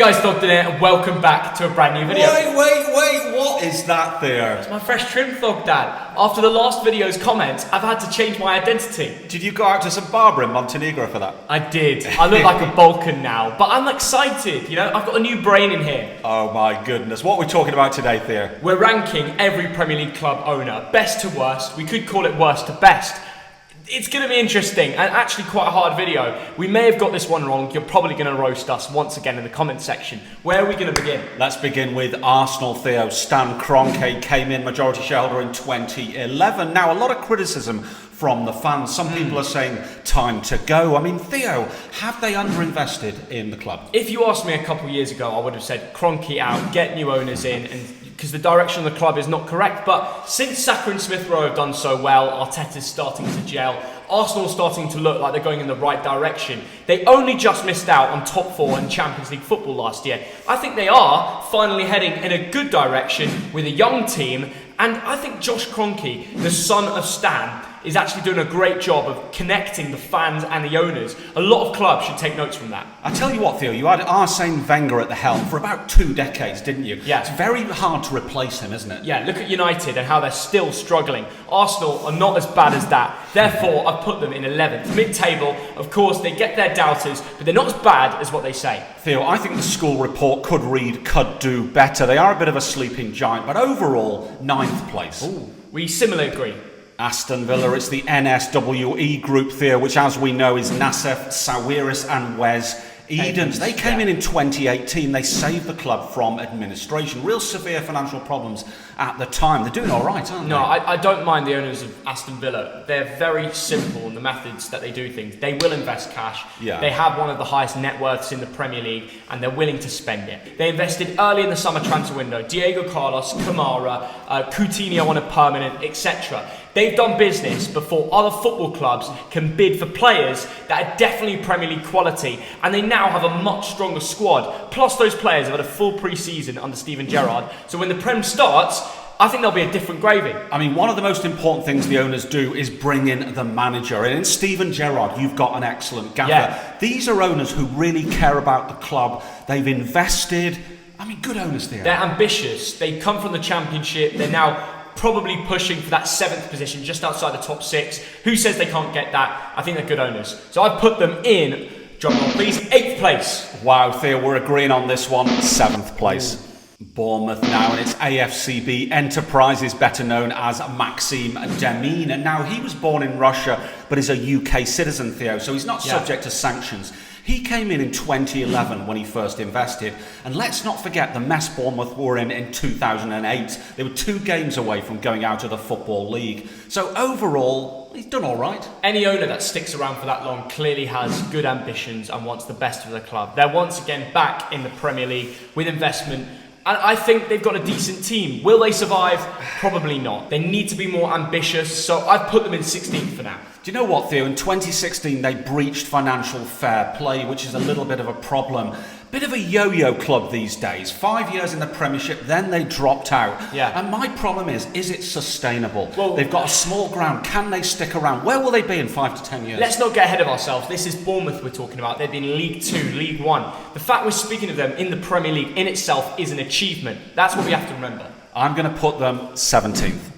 Guys, Thogden here, and welcome back to a brand new video. Wait, what is that there? It's my fresh trim, Thog Dad. After the last video's comments, I've had to change my identity. Did you go out to some barber in Montenegro for that? I did. I look like a Balkan now, but I'm excited, you know? I've got a new brain in here. Oh my goodness, what are we talking about today, Theo? We're ranking every Premier League club owner, best to worst. We could call it worst to best. It's going to be interesting and actually quite a hard video. We may have got this one wrong. You're probably going to roast us once again in the comment section. Where are we going to begin? Let's begin with Arsenal, Theo. Stan Kroenke came in majority shareholder in 2011. Now, a lot of criticism from the fans. Some people are saying time to go. I mean, Theo, have they underinvested in the club? If you asked me a couple of years ago, I would have said Kroenke out, get new owners in, and because the direction of the club is not correct. But since Saka and Smith Rowe have done so well, Arteta's starting to gel, Arsenal starting to look like they're going in the right direction. They only just missed out on top four in Champions League football last year. I think they are finally heading in a good direction with a young team, and I think Josh Kroenke, the son of Stan, is actually doing a great job of connecting the fans and the owners. A lot of clubs should take notes from that. I tell you what, Theo, you had Arsene Wenger at the helm for about 2 decades, didn't you? Yeah. It's very hard to replace him, isn't it? Yeah, look at United and how they're still struggling. Arsenal are not as bad as that. Therefore, I've put them in 11th. Mid-table, of course, they get their doubters, but they're not as bad as what they say. Theo, I think the school report could read, could do better. They are a bit of a sleeping giant, but overall, 9th place. Ooh, we similarly agree. Aston Villa, it's the NSWE group, Theo, which as we know is Nassef, Sawiris and Wes Edens. They came in 2018. They saved the club from administration. Real severe financial problems at the time. They're doing all right, aren't they? No, I don't mind the owners of Aston Villa. They're very simple in the methods that they do things. They will invest cash. Yeah. They have one of the highest net worths in the Premier League, and they're willing to spend it. They invested early in the summer transfer window. Diego Carlos, Kamara, Coutinho on a permanent, etc. They've done business before other football clubs can bid for players that are definitely Premier League quality, and they now have a much stronger squad. Plus, those players have had a full pre-season under Steven Gerrard, so when the Prem starts, I think there'll be a different gravy. I mean, one of the most important things the owners do is bring in the manager. And in Steven Gerrard, you've got an excellent gaffer. Yeah. These are owners who really care about the club. They've invested. I mean, good owners, Theo. They're ambitious. They come from the Championship. They're now probably pushing for that 7th position, just outside the top 6. Who says they can't get that? I think they're good owners. So I've put them in, drum roll please, 8th place. Wow, Theo, we're agreeing on this one. 7th place. Bournemouth now, and it's AFCB Enterprises, better known as Maxime Demin. And now he was born in Russia, but is a UK citizen, Theo, so he's not subject to sanctions. He came in 2011 when he first invested. And let's not forget the mess Bournemouth were in 2008. They were 2 games away from going out of the Football League. So overall, he's done all right. Any owner that sticks around for that long clearly has good ambitions and wants the best for the club. They're once again back in the Premier League with investment. And I think they've got a decent team. Will they survive? Probably not. They need to be more ambitious, so I've put them in 16th for now. Do you know what, Theo? In 2016, they breached financial fair play, which is a little bit of a problem. Bit of a yo-yo club these days. 5 years in the Premiership, then they dropped out. Yeah. And my problem is it sustainable? Well, they've got a small ground. Can they stick around? Where will they be in 5 to 10 years? Let's not get ahead of ourselves. This is Bournemouth we're talking about. They've been League 2, League 1. The fact we're speaking of them in the Premier League in itself is an achievement. That's what we have to remember. I'm going to put them 17th.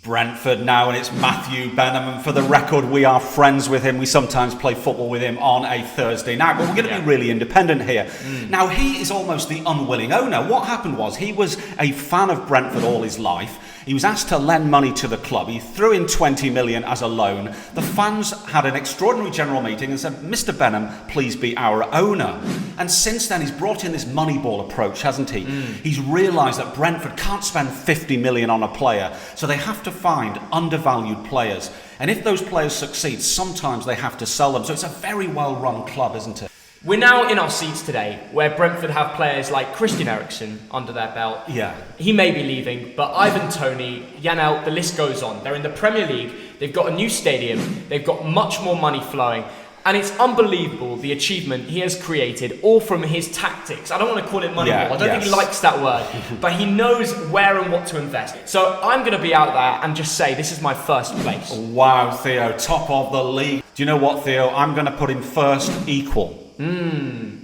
Brentford now, and it's Matthew Benham, and for the record, we are friends with him. We sometimes play football with him on a Thursday night, but we're going to be really independent here. Now, he is almost the unwilling owner. What happened was he was a fan of Brentford all his life. He was asked to lend money to the club. He threw in 20 million as a loan. The fans had an extraordinary general meeting and said, Mr. Benham, please be our owner. And since then, he's brought in this Moneyball approach, hasn't he? He's realised that Brentford can't spend 50 million on a player, so they have to find undervalued players. And if those players succeed, sometimes they have to sell them. So it's a very well-run club, isn't it? We're now in our seats today, where Brentford have players like Christian Eriksen under their belt. Yeah. He may be leaving, but Ivan Toney, Janelt, the list goes on. They're in the Premier League, they've got a new stadium, they've got much more money flowing, and it's unbelievable the achievement he has created, all from his tactics. I don't want to call it Moneyball, I don't think he likes that word, but he knows where and what to invest. So I'm going to be out there and just say this is my 1st place. Wow, Theo, top of the league. Do you know what, Theo? I'm going to put in 1st equal.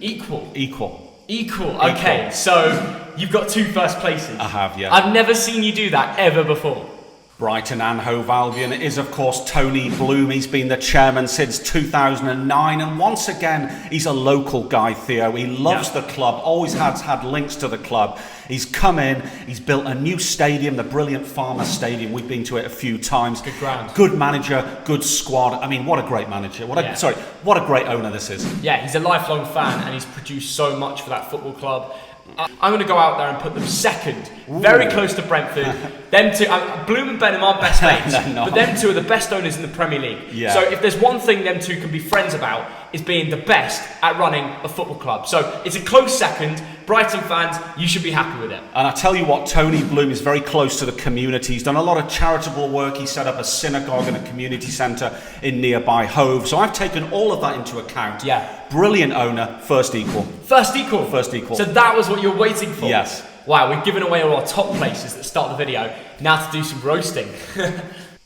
Equal. Equal. Equal. Okay, so you've got 2 first places. I have, yeah. I've never seen you do that ever before. Brighton and Hove Albion is, of course, Tony Bloom. He's been the chairman since 2009, and once again, he's a local guy, Theo. He loves the club, always has had links to the club. He's come in, he's built a new stadium, the brilliant Farmer Stadium. We've been to it a few times. Good ground. Good manager, good squad. I mean, what a great manager. What a great owner this is. Yeah, he's a lifelong fan, and he's produced so much for that football club. I'm going to go out there and put them second, very close to Brentford. Them two, Bloom and Benham aren't best mates, but them two are the best owners in the Premier League. Yeah. So if there's one thing them two can be friends about, is being the best at running a football club. So it's a close second. Brighton fans, you should be happy with it. And I tell you what, Tony Bloom is very close to the community. He's done a lot of charitable work. He set up a synagogue and a community centre in nearby Hove. So I've taken all of that into account. Yeah. Brilliant owner, first equal. First equal? First equal. So that was what you were waiting for? Yes. Wow, we've given away all our top places at the start of the video. Now to do some roasting.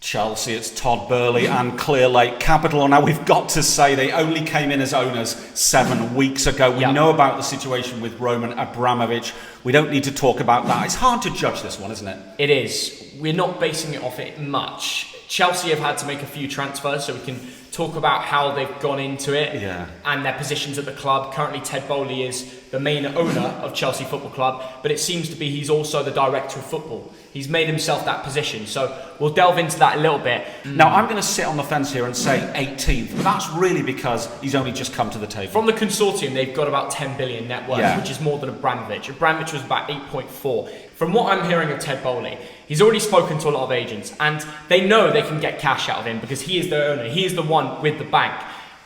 Chelsea, it's Todd Burley and Clear Lake Capital. Now, we've got to say they only came in as owners 7 weeks ago. We know about the situation with Roman Abramovich. We don't need to talk about that. It's hard to judge this one, isn't it? It is. We're not basing it off it much. Chelsea have had to make a few transfers, so we can talk about how they've gone into it and their positions at the club. Currently, Ted Bowley is the main owner of Chelsea Football Club, but it seems to be he's also the director of football. He's made himself that position, so we'll delve into that a little bit. Now, I'm going to sit on the fence here and say 18th, but that's really because he's only just come to the table. From the consortium, they've got about 10 billion net worth, which is more than Abramovich. Abramovich was about 8.4. From what I'm hearing of Ted Bowley, he's already spoken to a lot of agents, and they know they can get cash out of him because he is the owner. He is the one with the bank.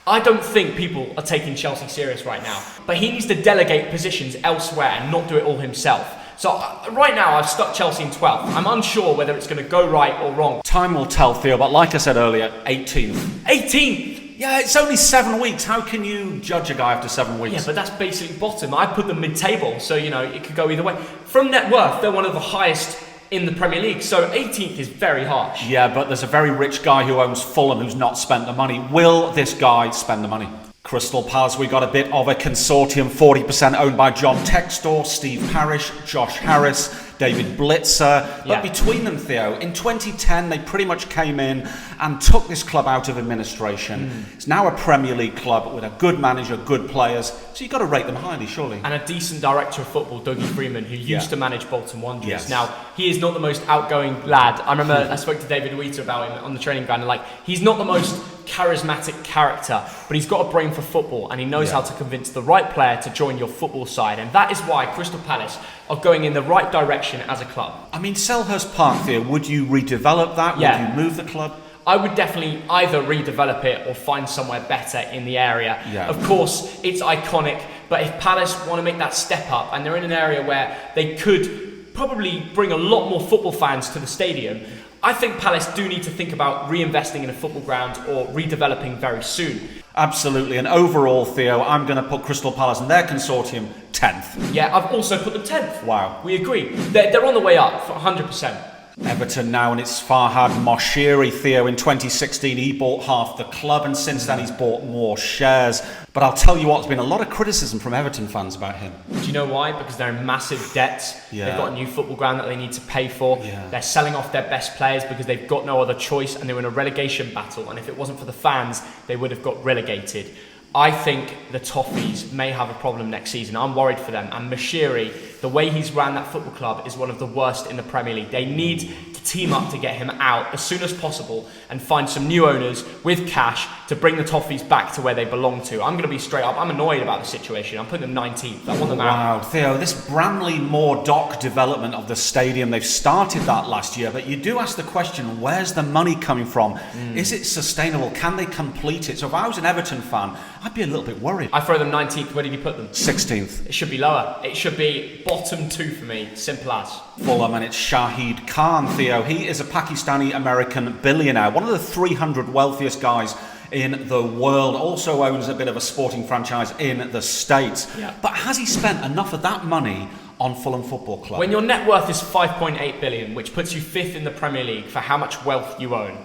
I don't think people are taking Chelsea serious right now, but he needs to delegate positions elsewhere and not do it all himself. So right now I've stuck Chelsea in 12th. I'm unsure whether it's going to go right or wrong. Time will tell, Theo, but like I said earlier, 18th. 18th! Yeah, it's only 7 weeks. How can you judge a guy after 7 weeks? Yeah, but that's basically bottom. I put them mid-table, so, you know, it could go either way. From net worth, they're one of the highest in the Premier League, so 18th is very harsh. Yeah, but there's a very rich guy who owns Fulham who's not spent the money. Will this guy spend the money? Crystal Palace, we got a bit of a consortium, 40% owned by John Textor, Steve Parish, Josh Harris, David Blitzer. But between them, Theo, in 2010, they pretty much came in and took this club out of administration. It's now a Premier League club with a good manager, good players. So you've got to rate them highly, surely. And a decent director of football, Dougie Freeman, who used to manage Bolton Wanderers. Now, he is not the most outgoing lad. I remember I spoke to David Wheater about him on the training ground, and he's not the most charismatic character, but he's got a brain for football, and he knows how to convince the right player to join your football side, and that is why Crystal Palace are going in the right direction as a club. I mean, Selhurst Park, Theo, would you redevelop that? Would you move the club? I would definitely either redevelop it or find somewhere better in the area. Of course, it's iconic, but if Palace want to make that step up, and they're in an area where they could probably bring a lot more football fans to the stadium, I think Palace do need to think about reinvesting in a football ground or redeveloping very soon. Absolutely, and overall, Theo, I'm going to put Crystal Palace and their consortium 10th. Yeah, I've also put them 10th. Wow. We agree. They're on the way up for 100%. Everton now, and it's Farhad Moshiri. Theo, in 2016 he bought half the club, and since then he's bought more shares. But I'll tell you what, there's been a lot of criticism from Everton fans about him. Do you know why? Because they're in massive debt. They've got a new football ground that they need to pay for. They're selling off their best players because they've got no other choice, and they're in a relegation battle, and if it wasn't for the fans they would have got relegated. I think the Toffees may have a problem next season. I'm worried for them. And Moshiri, the way he's ran that football club is one of the worst in the Premier League. They need to team up to get him out as soon as possible and find some new owners with cash to bring the Toffees back to where they belong to. I'm going to be straight up. I'm annoyed about the situation. I'm putting them 19th. I want them out. Wow, Theo, this Bramley-Moore Dock development of the stadium, they've started that last year, but you do ask the question, where's the money coming from? Is it sustainable? Can they complete it? So if I was an Everton fan, I'd be a little bit worried. I throw them 19th. Where did you put them? 16th. It should be lower. It should be bottom 2 for me. Simple as. Fulham, and it's Shahid Khan, Theo. He is a Pakistani-American billionaire, one of the 300 wealthiest guys in the world. Also owns a bit of a sporting franchise in the States. But has he spent enough of that money on Fulham Football Club? When your net worth is 5.8 billion, which puts you 5th in the Premier League for how much wealth you own,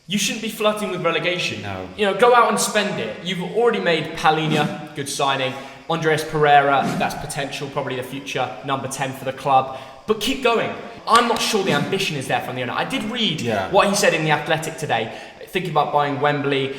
you shouldn't be flirting with relegation. No. You know, go out and spend it. You've already made Palhinha, good signing. Andreas Pereira, that's potential, probably the future number 10 for the club. But keep going. I'm not sure the ambition is there from the owner. I did read what he said in The Athletic today, thinking about buying Wembley,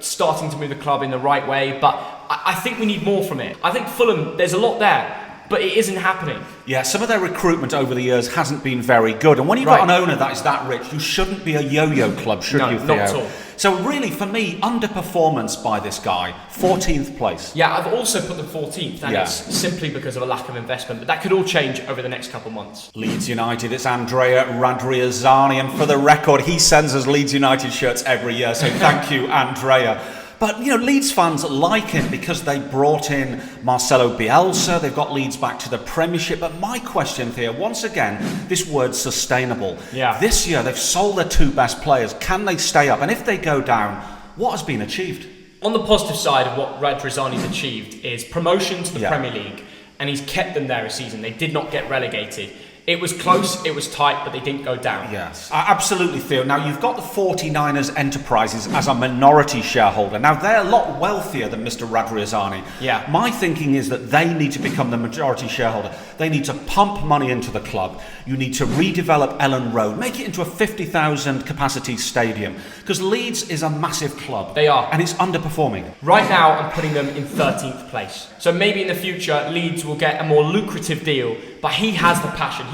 starting to move the club in the right way. But I think we need more from it. I think Fulham, there's a lot there, but it isn't happening. Yeah, some of their recruitment over the years hasn't been very good. And when you've got an owner that is that rich, you shouldn't be a yo-yo club, should you, Theo? Not at all. So really, for me, underperformance by this guy, 14th place. Yeah, I've also put them 14th, and it's simply because of a lack of investment. But that could all change over the next couple of months. Leeds United, it's Andrea Radriazzani, and for the record, he sends us Leeds United shirts every year, so thank you, Andrea. But, Leeds fans like him because they brought in Marcelo Bielsa. They've got Leeds back to the Premiership. But my question, Theo, once again, this word sustainable. Yeah. This year, they've sold their two best players. Can they stay up? And if they go down, what has been achieved? On the positive side of what Radriazzani's achieved is promotion to the Premier League. And he's kept them there a season. They did not get relegated. It was close, it was tight, but they didn't go down. Yes, absolutely, Theo. Now, you've got the 49ers Enterprises as a minority shareholder. Now, they're a lot wealthier than Mr. Radriazzani. Yeah. My thinking is that they need to become the majority shareholder. They need to pump money into the club. You need to redevelop Ellen Road, make it into a 50,000 capacity stadium. Because Leeds is a massive club. They are. And it's underperforming. Right now, I'm putting them in 13th place. So maybe in the future, Leeds will get a more lucrative deal, but he has the passion.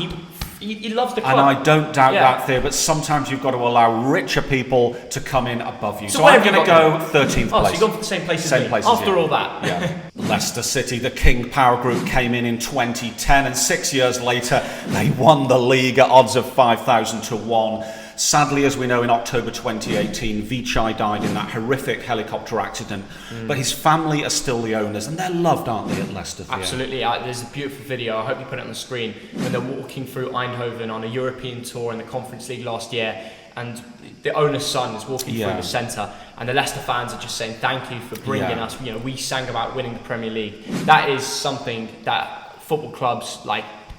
He loves the club. And I don't doubt that, Theo, but sometimes you've got to allow richer people to come in above you. So I'm going to go 13th place. So you've gone for the same place as me, after all that. Yeah. Leicester City, the King Power Group, came in 2010, and 6 years later, they won the league at odds of 5,000 to 1. Sadly, as we know, in October 2018, Vichai died in that horrific helicopter accident. But his family are still the owners, and they're loved, aren't they, at Leicester? Absolutely. There's a beautiful video, I hope you put it on the screen, when they're walking through Eindhoven on a European tour in the Conference League last year, and the owner's son is walking through the centre, and the Leicester fans are just saying, thank you for bringing us, we sang about winning the Premier League. That is something that football clubs,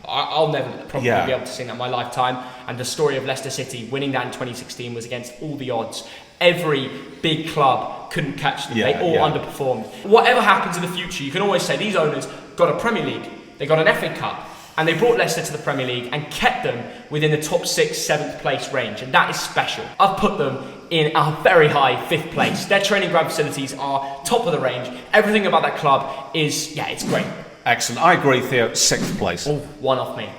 I'll never probably be able to sing that in my lifetime. And the story of Leicester City winning that in 2016 was against all the odds. Every big club couldn't catch them. They all underperformed. Whatever happens in the future, you can always say these owners got a Premier League, they got an FA Cup, and they brought Leicester to the Premier League and kept them within the top 6th, 7th place range. And that is special. I've put them in a very high 5th place. Their training ground facilities are top of the range. Everything about that club is, it's great. Excellent. I agree, Theo. 6th place. Oh, one off me.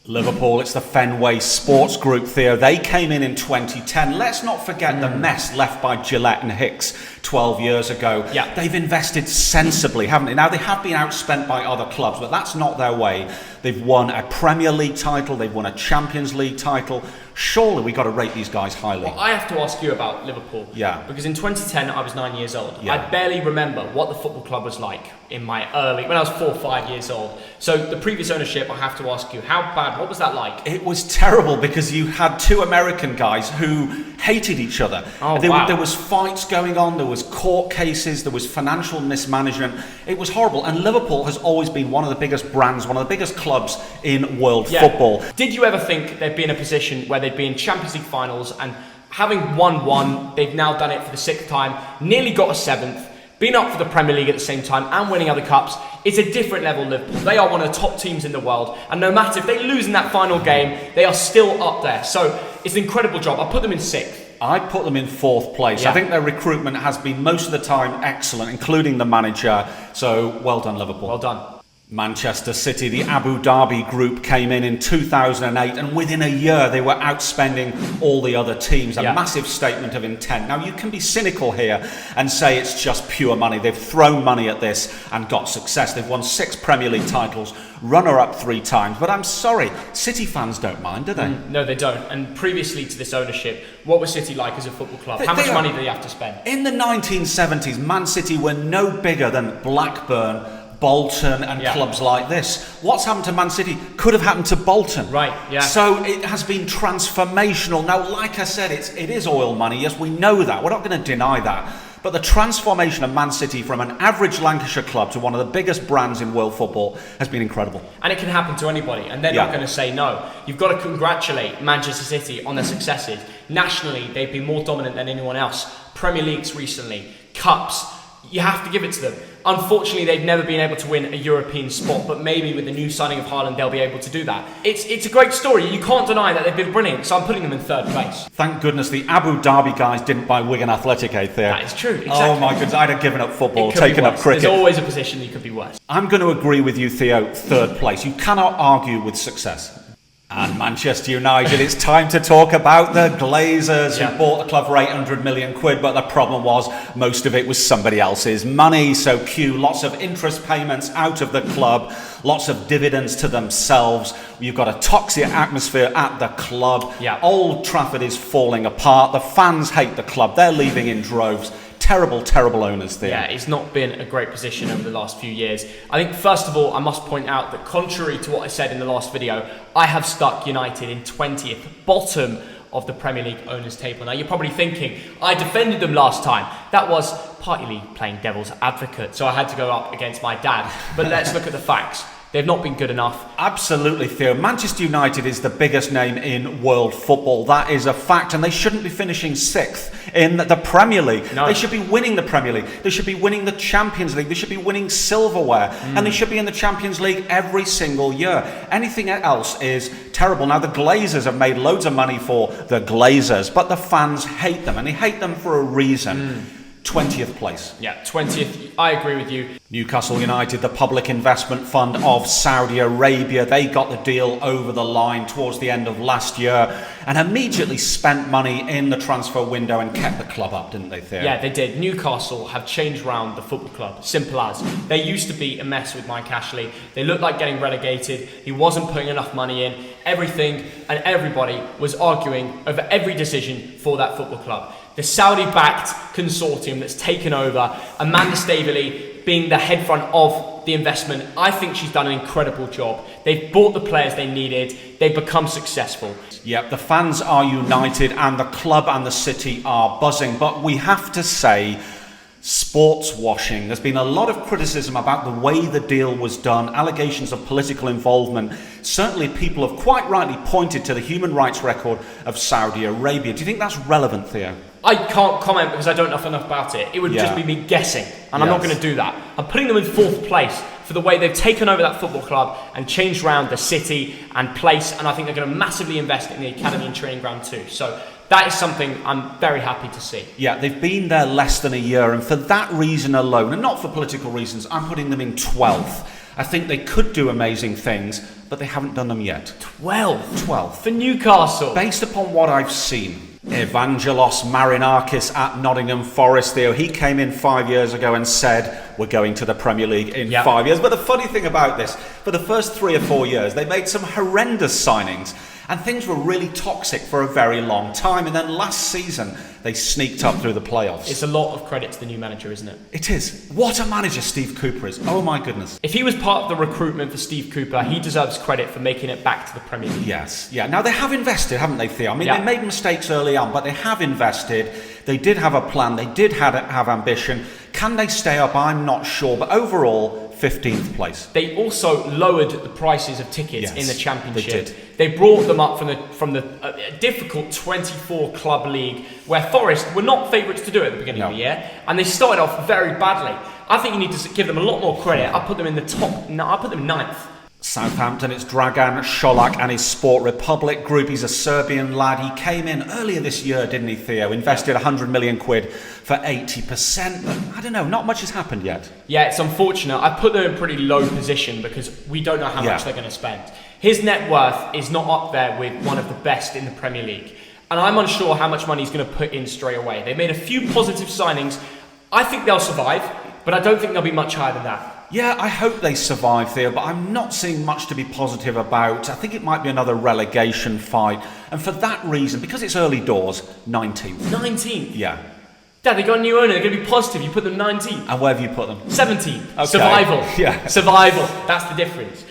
Liverpool, it's the Fenway Sports Group, Theo. They came in 2010. Let's not forget the mess left by Gillette and Hicks 12 years ago. Yeah. They've invested sensibly, haven't they? Now, they have been outspent by other clubs, but that's not their way. They've won a Premier League title. They've won a Champions League title. Surely we've got to rate these guys highly. Well, I have to ask you about Liverpool. Yeah. Because in 2010, I was 9 years old. Yeah. I barely remember what the football club was like when I was 4 or 5 years old. So the previous ownership, I have to ask you, how bad, what was that like? It was terrible because you had two American guys who hated each other. There was fights going on, there was court cases, there was financial mismanagement. It was horrible. And Liverpool has always been one of the biggest brands, one of the biggest clubs in world football. Did you ever think they'd be in a position where they'd be in Champions League finals, and having won one, they've now done it for the 6th time, nearly got a 7th, been up for the Premier League at the same time and winning other cups? It's a different level, Liverpool. They are one of the top teams in the world, and no matter if they lose in that final game, they are still up there. So it's an incredible job. I put them in 6th. I put them in 4th place. I think their recruitment has been most of the time excellent, including the manager. So well done, Liverpool. Well done. Manchester City, the Abu Dhabi group, came in 2008, and within a year they were outspending all the other teams. A massive statement of intent. Now, you can be cynical here and say it's just pure money. They've thrown money at this and got success. They've won 6 Premier League titles, runner-up 3 times. But I'm sorry, City fans don't mind, do they? No, they don't. And previously to this ownership, what was City like as a football club? How much money did they have to spend? In the 1970s, Man City were no bigger than Blackburn, Bolton and clubs like this. What's happened to Man City could have happened to Bolton. Right, yeah. So it has been transformational. Now, like I said, it is oil money. Yes, we know that. We're not going to deny that. But the transformation of Man City from an average Lancashire club to one of the biggest brands in world football has been incredible. And it can happen to anybody, and they're not going to say no. You've got to congratulate Manchester City on their successes. Nationally, they've been more dominant than anyone else. Premier Leagues recently, cups, You have to give it to them. Unfortunately, they've never been able to win a European spot, but maybe with the new signing of Haaland, they'll be able to do that. It's a great story. You can't deny that they've been brilliant, so I'm putting them in 3rd place. Thank goodness the Abu Dhabi guys didn't buy Wigan Athletic, There. That is true, exactly. Oh my goodness, I'd have given up football, taken up cricket. There's always a position that could be worse. I'm going to agree with you, Theo, 3rd place. You cannot argue with success. And Manchester United, it's time to talk about the Glazers who bought the club for 800 million quid, but the problem was most of it was somebody else's money. So cue lots of interest payments out of the club, lots of dividends to themselves. You've got a toxic atmosphere at the club. Old Trafford is falling apart. The fans hate the club. They're leaving in droves. Terrible owners there. Yeah, it's not been a great position over the last few years. I think, first of all, I must point out that contrary to what I said in the last video, I have stuck United in 20th, bottom of the Premier League owners table. Now, you're probably thinking, I defended them last time. That was partly playing devil's advocate, so I had to go up against my dad. But let's look at the facts. They've not been good enough. Absolutely, Theo. Manchester United is the biggest name in world football. That is a fact, and they shouldn't be finishing 6th in the Premier League. No. They should be winning the Premier League. They should be winning the Champions League. They should be winning silverware, and they should be in the Champions League every single year. Anything else is terrible. Now, the Glazers have made loads of money for the Glazers, but the fans hate them, and they hate them for a reason. 20th place. Yeah, 20th. I agree with you. Newcastle United, the public investment fund of Saudi Arabia, they got the deal over the line towards the end of last year and immediately spent money in the transfer window and kept the club up, didn't they, Theo? Yeah, they did. Newcastle have changed round the football club. Simple as. They used to be a mess with Mike Ashley. They looked like getting relegated. He wasn't putting enough money in. Everything and everybody was arguing over every decision for that football club. The Saudi-backed consortium that's taken over, Amanda Staveley being the head front of the investment, I think she's done an incredible job. They've bought the players they needed. They've become successful. Yep, the fans are united and the club and the city are buzzing. But we have to say, sports washing. There's been a lot of criticism about the way the deal was done, allegations of political involvement. Certainly people have quite rightly pointed to the human rights record of Saudi Arabia. Do you think that's relevant, Theo? I can't comment because I don't know enough about it. It would just be me guessing, and I'm not going to do that. I'm putting them in 4th place for the way they've taken over that football club and changed around the city and place, and I think they're going to massively invest in the academy and training ground too. So that is something I'm very happy to see. Yeah, they've been there less than a year, and for that reason alone, and not for political reasons, I'm putting them in 12th. I think they could do amazing things, but they haven't done them yet. 12 for Newcastle. Based upon what I've seen. Evangelos Marinakis at Nottingham Forest, Theo, he came in 5 years ago and said, we're going to the Premier League in 5 years. But the funny thing about this, for the first 3 or 4 years, they made some horrendous signings. And things were really toxic for a very long time. And then last season, they sneaked up through the playoffs. It's a lot of credit to the new manager, isn't it? It is. What a manager Steve Cooper is. Oh, my goodness. If he was part of the recruitment for Steve Cooper, he deserves credit for making it back to the Premier League. Yes. Yeah. Now, they have invested, haven't they, Theo? I mean, they made mistakes early on, but they have invested. They did have a plan. They did have ambition. Can they stay up? I'm not sure. But overall, 15th place. They also lowered the prices of tickets in the Championship. They did. They brought them up from the difficult 24 club league where Forest were not favourites to do it at the beginning of the year, and they started off very badly. I think you need to give them a lot more credit. I put them in the top. No, I put them 9th. Southampton, it's Dragan Šolak and his Sport Republic group. He's a Serbian lad. He came in earlier this year, didn't he, Theo? Invested 100 million quid for 80%. But I don't know, not much has happened yet. Yeah, it's unfortunate. I put them in a pretty low position because we don't know how much they're going to spend. His net worth is not up there with one of the best in the Premier League. And I'm unsure how much money he's going to put in straight away. They made a few positive signings. I think they'll survive, but I don't think they'll be much higher than that. Yeah, I hope they survive, Theo, but I'm not seeing much to be positive about. I think it might be another relegation fight. And for that reason, because it's early doors, 19th. 19th? Yeah. Dad, they got a new owner. They're going to be positive. You put them 19th. And where have you put them? 17th. Okay. Survival. Yeah. Survival. That's the difference.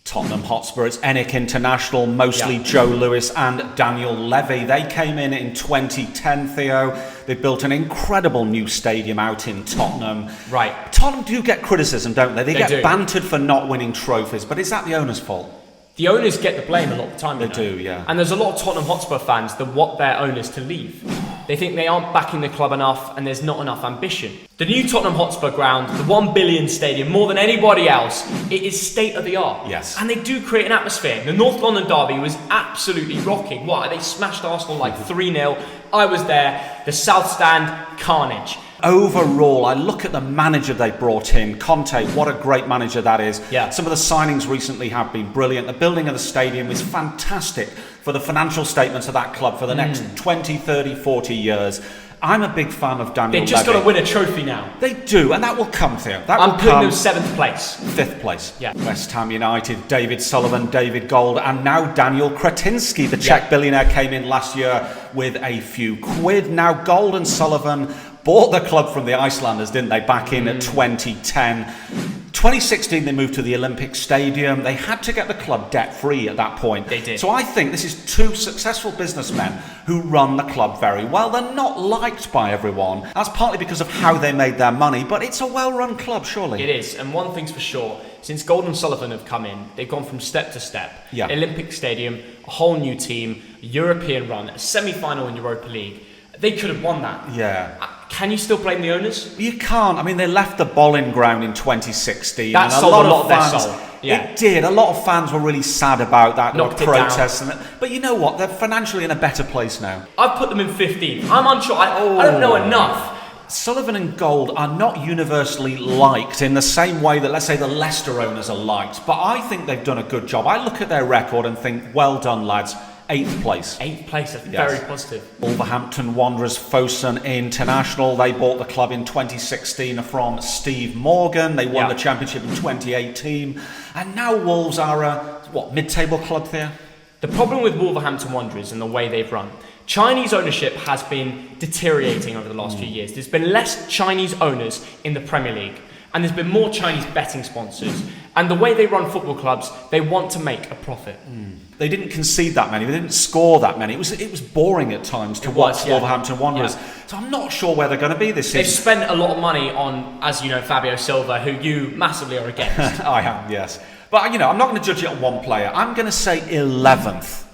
Tottenham Hotspur, it's ENIC International, mostly Joe Lewis and Daniel Levy. They came in 2010, Theo. They built an incredible new stadium out in Tottenham. Right. Tottenham do get criticism, don't they? They get do. bantered for not winning trophies, but is that the owner's fault? The owners get the blame a lot of the time. They do, yeah. And there's a lot of Tottenham Hotspur fans that want their owners to leave. They think they aren't backing the club enough and there's not enough ambition. The new Tottenham Hotspur ground, the 1 billion stadium, more than anybody else, it is state of the art. Yes. And they do create an atmosphere. The North London derby was absolutely rocking. Why? They smashed Arsenal like 3-0. I was there. The South Stand, carnage. Overall, I look at the manager they brought in, Conte, what a great manager that is. Yeah. Some of the signings recently have been brilliant. The building of the stadium is fantastic for the financial statements of that club for the next 20, 30, 40 years. I'm a big fan of Daniel Levy. They've just got to win a trophy now. They do, and that will come through. I'm putting them 7th place. 5th place. Yeah. West Ham United, David Sullivan, David Gold, and now Daniel Kretinsky, the Czech billionaire, came in last year with a few quid. Now Gold and Sullivan bought the club from the Icelanders, didn't they, back in 2010. 2016, they moved to the Olympic Stadium. They had to get the club debt-free at that point. They did. So I think this is two successful businessmen who run the club very well. They're not liked by everyone. That's partly because of how they made their money, but it's a well-run club, surely. It is, and one thing's for sure, since Gold and Sullivan have come in, they've gone from step to step. Yeah. Olympic Stadium, a whole new team, a European run, a semi-final in Europa League. They could have won that. Yeah. Can you still blame the owners? You can't. I mean, they left the Bolin ground in 2016. That and sold a lot of their fans, soul. Yeah. It did. A lot of fans were really sad about that. Knocked There were it down. protests. But you know what? They're financially in a better place now. I've put them in 15th. I'm unsure. I don't know enough. Sullivan and Gold are not universally liked in the same way that, let's say, the Leicester owners are liked. But I think they've done a good job. I look at their record and think, well done, lads. 8th place. 8th place, that's Yes. very positive. Wolverhampton Wanderers Fosun International. They bought the club in 2016 from Steve Morgan. They won the championship in 2018. And now Wolves are a, mid-table club there? The problem with Wolverhampton Wanderers and the way they've run, Chinese ownership has been deteriorating over the last few years. There's been less Chinese owners in the Premier League, and there's been more Chinese betting sponsors. And the way they run football clubs, they want to make a profit. They didn't concede that many. They didn't score that many. It was boring at times to watch Wolverhampton Wanderers. Yeah. So I'm not sure where they're going to be this season. They've spent a lot of money on, as you know, Fabio Silva, who you massively are against. I am, yes. But, I'm not going to judge it on one player. I'm going to say 11th.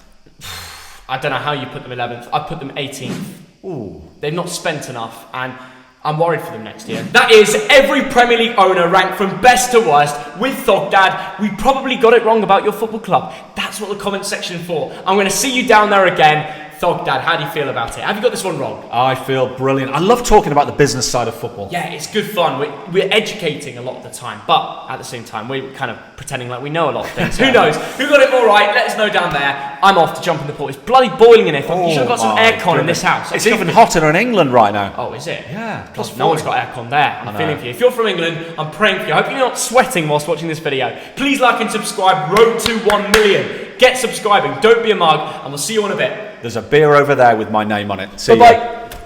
I don't know how you put them 11th. I put them 18th. Ooh. They've not spent enough, and I'm worried for them next year. That is every Premier League owner ranked from best to worst with Thogdad. We probably got it wrong about your football club. That's what the comment section is for. I'm going to see you down there again. Thogdad, how do you feel about it? Have you got this one wrong? I feel brilliant. I love talking about the business side of football. Yeah, it's good fun. We're educating a lot of the time, but at the same time, we're kind of pretending like we know a lot of things. Who knows? Who got it all right? Let us know down there. I'm off to jump in the pool. It's bloody boiling in here. You should have got some aircon in this house. It's even hotter in England right now. Oh, is it? Yeah. Plus, no one's got aircon there. I'm feeling for you. If you're from England, I'm praying for you. I hope you're not sweating whilst watching this video. Please like and subscribe. Road to 1 million. Get subscribing. Don't be a mug, and we'll see you in a bit. There's a beer over there with my name on it. See you. Bye-bye.